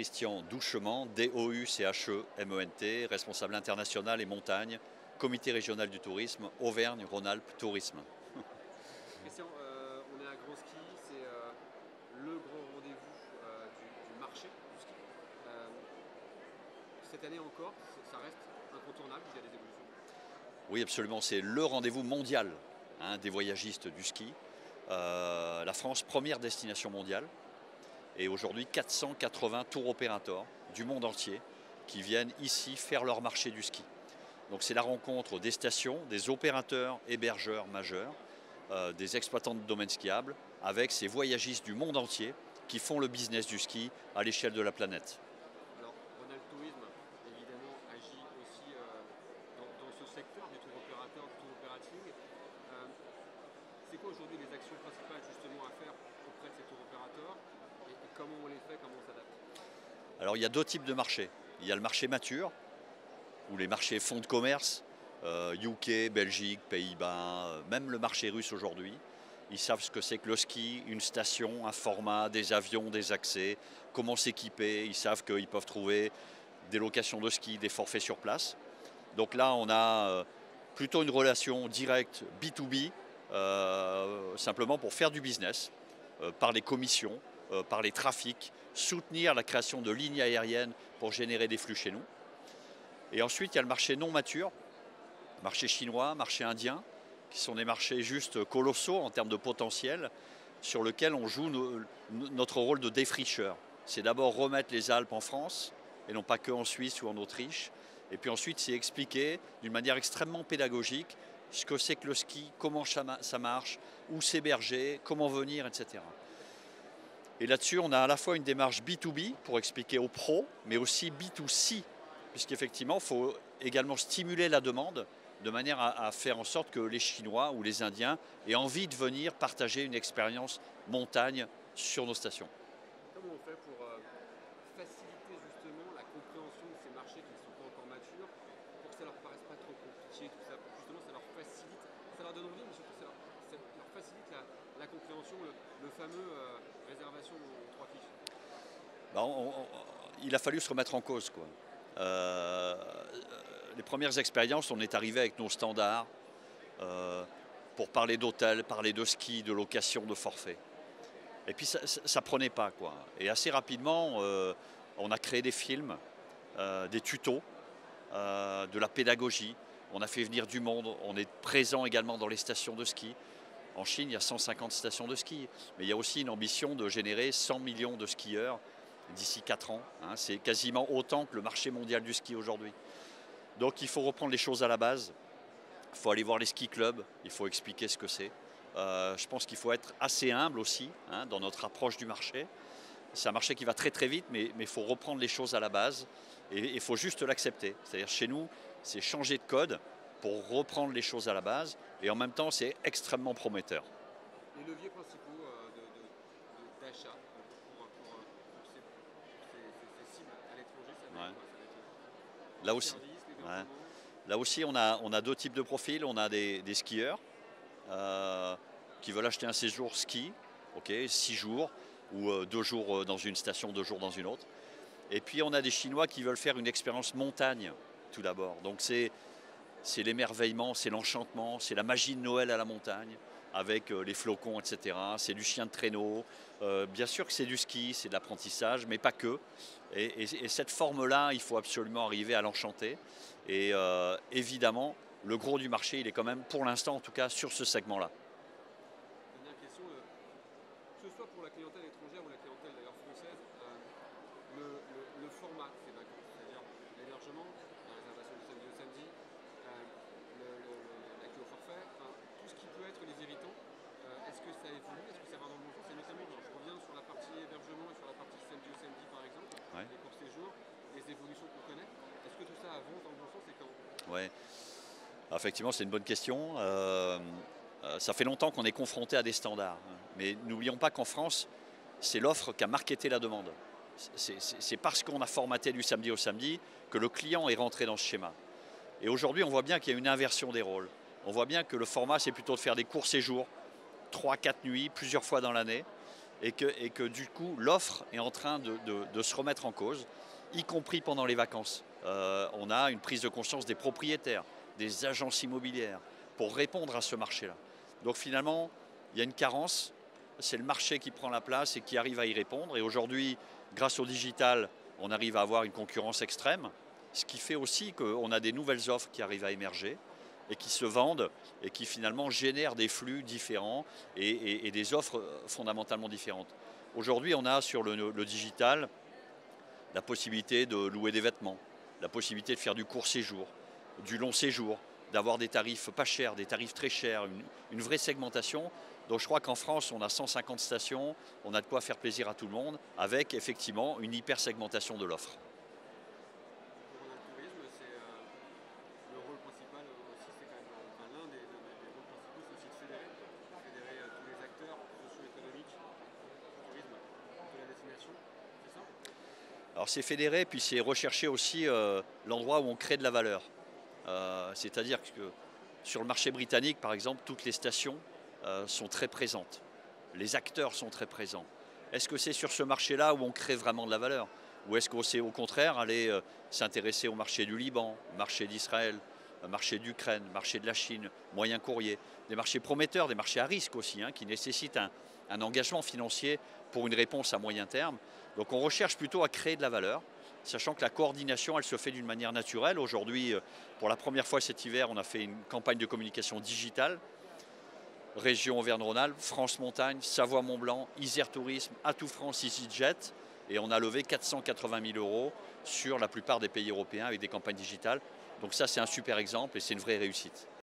Christian Douchement, D-O-U-C-H-E-M-E-N-T, responsable international et montagne, comité régional du tourisme, Auvergne-Rhône-Alpes Tourisme. Christian, on est à Grand Ski, c'est le grand rendez-vous du marché du ski. Cette année encore, ça reste incontournable, il y a des évolutions. Oui, absolument, c'est le rendez-vous mondial des voyagistes du ski. La France, première destination mondiale. Et aujourd'hui, 480 tour opérateurs du monde entier qui viennent ici faire leur marché du ski. Donc c'est la rencontre des stations, des opérateurs, hébergeurs majeurs, des exploitants de domaines skiables, avec ces voyagistes du monde entier qui font le business du ski à l'échelle de la planète. Alors, Rhône-Alpes Tourisme, évidemment, agit aussi dans ce secteur du tour opérateur, du tour operating. C'est quoi aujourd'hui les actions principales justement à faire auprès de ces tour opérateurs et comment on les fait, comment on s'adapte? Alors il y a deux types de marchés. Il y a le marché mature, ou les marchés fonds de commerce, UK, Belgique, Pays-Bas, même le marché russe aujourd'hui. Ils savent ce que c'est que le ski, une station, un format, des avions, des accès, comment s'équiper. Ils savent qu'ils peuvent trouver des locations de ski, des forfaits sur place. Donc là, on a plutôt une relation directe B2B, simplement pour faire du business, par les commissions, par les trafics, soutenir la création de lignes aériennes pour générer des flux chez nous. Et ensuite, il y a le marché non mature, marché chinois, marché indien, qui sont des marchés juste colossaux en termes de potentiel, sur lesquels on joue notre rôle de défricheur. C'est d'abord remettre les Alpes en France, et non pas que en Suisse ou en Autriche. Et puis ensuite, c'est expliquer d'une manière extrêmement pédagogique ce que c'est que le ski, comment ça marche, où s'héberger, comment venir, etc. Et là-dessus, on a à la fois une démarche B2B pour expliquer aux pros, mais aussi B2C, puisqu'effectivement, il faut également stimuler la demande de manière à faire en sorte que les Chinois ou les Indiens aient envie de venir partager une expérience montagne sur nos stations. Comment on fait pour faciliter justement la compréhension de ces marchés qui ne sont pas encore matures, pour que ça leur paraisse pas trop compliqué, tout ça, pour que justement ça leur facilite, ça leur donne envie, mais surtout ça leur facilite la compréhension, le fameux réservation en 3 clics. Ben, il a fallu se remettre en cause, quoi. Les premières expériences, on est arrivé avec nos standards pour parler d'hôtel, parler de ski, de location, de forfait. Et puis ça prenait pas, quoi. Et assez rapidement, on a créé des films, des tutos, de la pédagogie. On a fait venir du monde. On est présent également dans les stations de ski. En Chine, il y a 150 stations de ski. Mais il y a aussi une ambition de générer 100 millions de skieurs d'ici 4 ans. C'est quasiment autant que le marché mondial du ski aujourd'hui. Donc il faut reprendre les choses à la base. Il faut aller voir les ski clubs. Il faut expliquer ce que c'est. Je pense qu'il faut être assez humble aussi dans notre approche du marché. C'est un marché qui va très très vite, mais il faut reprendre les choses à la base et il faut juste l'accepter. C'est-à-dire chez nous, c'est changer de code pour reprendre les choses à la base et en même temps, c'est extrêmement prometteur. Les leviers principaux d'achat pour ces cibles à l'étranger, ça va être quoi? Ça va être Là les aussi, services, ouais. l'hébergement. Là aussi, on a deux types de profils. On a des skieurs qui veulent acheter un séjour ski, 6 jours, ou 2 jours dans une station, 2 jours dans une autre. Et puis on a des Chinois qui veulent faire une expérience montagne, tout d'abord. Donc c'est l'émerveillement, c'est l'enchantement, c'est la magie de Noël à la montagne, avec les flocons, etc. C'est du chien de traîneau. Bien sûr que c'est du ski, c'est de l'apprentissage, mais pas que. Et cette forme-là, il faut absolument arriver à l'enchanter. Et évidemment, le gros du marché, il est quand même, pour l'instant en tout cas, sur ce segment-là. Dernière question, que ce soit pour la clientèle étrangère ou la clientèle d'ailleurs française, le format de ces vacances, c'est-à-dire l'hébergement, la réservation du samedi au samedi, l'accès au forfait, enfin, tout ce qui peut être les irritants, est-ce que ça évolue, est-ce que ça va dans le bon sens? Et notamment, alors, je reviens sur la partie hébergement et sur la partie samedi au samedi par exemple, Ouais. les courts séjours, les évolutions qu'on connaît, est-ce que tout ça avance dans le bon sens et quand? Ouais. Effectivement, c'est une bonne question. Ça fait longtemps qu'on est confronté à des standards. Mais n'oublions pas qu'en France, c'est l'offre qui a marketé la demande. C'est parce qu'on a formaté du samedi au samedi que le client est rentré dans ce schéma. Et aujourd'hui, on voit bien qu'il y a une inversion des rôles. On voit bien que le format, c'est plutôt de faire des courts séjours, 3-4 nuits, plusieurs fois dans l'année. et que du coup l'offre est en train de se remettre en cause, y compris pendant les vacances. On a une prise de conscience des propriétaires, des agences immobilières, pour répondre à ce marché-là. Donc finalement, il y a une carence, c'est le marché qui prend la place et qui arrive à y répondre. Et aujourd'hui, grâce au digital, on arrive à avoir une concurrence extrême, ce qui fait aussi qu'on a des nouvelles offres qui arrivent à émerger et qui se vendent et qui finalement génèrent des flux différents et des offres fondamentalement différentes. Aujourd'hui, on a sur le digital la possibilité de louer des vêtements, la possibilité de faire du court séjour, du long séjour, d'avoir des tarifs pas chers, des tarifs très chers, une vraie segmentation. Donc je crois qu'en France, on a 150 stations, on a de quoi faire plaisir à tout le monde, avec effectivement une hyper segmentation de l'offre. Pour le tourisme, c'est le rôle principal aussi, c'est quand même enfin, l'un des rôles principaux, c'est aussi de fédérer tous les acteurs socio-économiques du tourisme de la destination, c'est ça? Alors c'est fédéré, puis c'est rechercher aussi l'endroit où on crée de la valeur. C'est-à-dire que sur le marché britannique, par exemple, toutes les stations sont très présentes. Les acteurs sont très présents. Est-ce que c'est sur ce marché-là où on crée vraiment de la valeur? Ou est-ce qu'on sait au contraire aller s'intéresser au marché du Liban, marché d'Israël, marché d'Ukraine, marché de la Chine, moyen courrier, des marchés prometteurs, des marchés à risque aussi, qui nécessitent un engagement financier pour une réponse à moyen terme. Donc on recherche plutôt à créer de la valeur, sachant que la coordination, elle se fait d'une manière naturelle. Aujourd'hui, pour la première fois cet hiver, on a fait une campagne de communication digitale. Région Auvergne-Rhône-Alpes, France Montagne, Savoie-Mont-Blanc, Isère Tourisme, Atout France, EasyJet. Et on a levé 480 000 € sur la plupart des pays européens avec des campagnes digitales. Donc ça, c'est un super exemple et c'est une vraie réussite.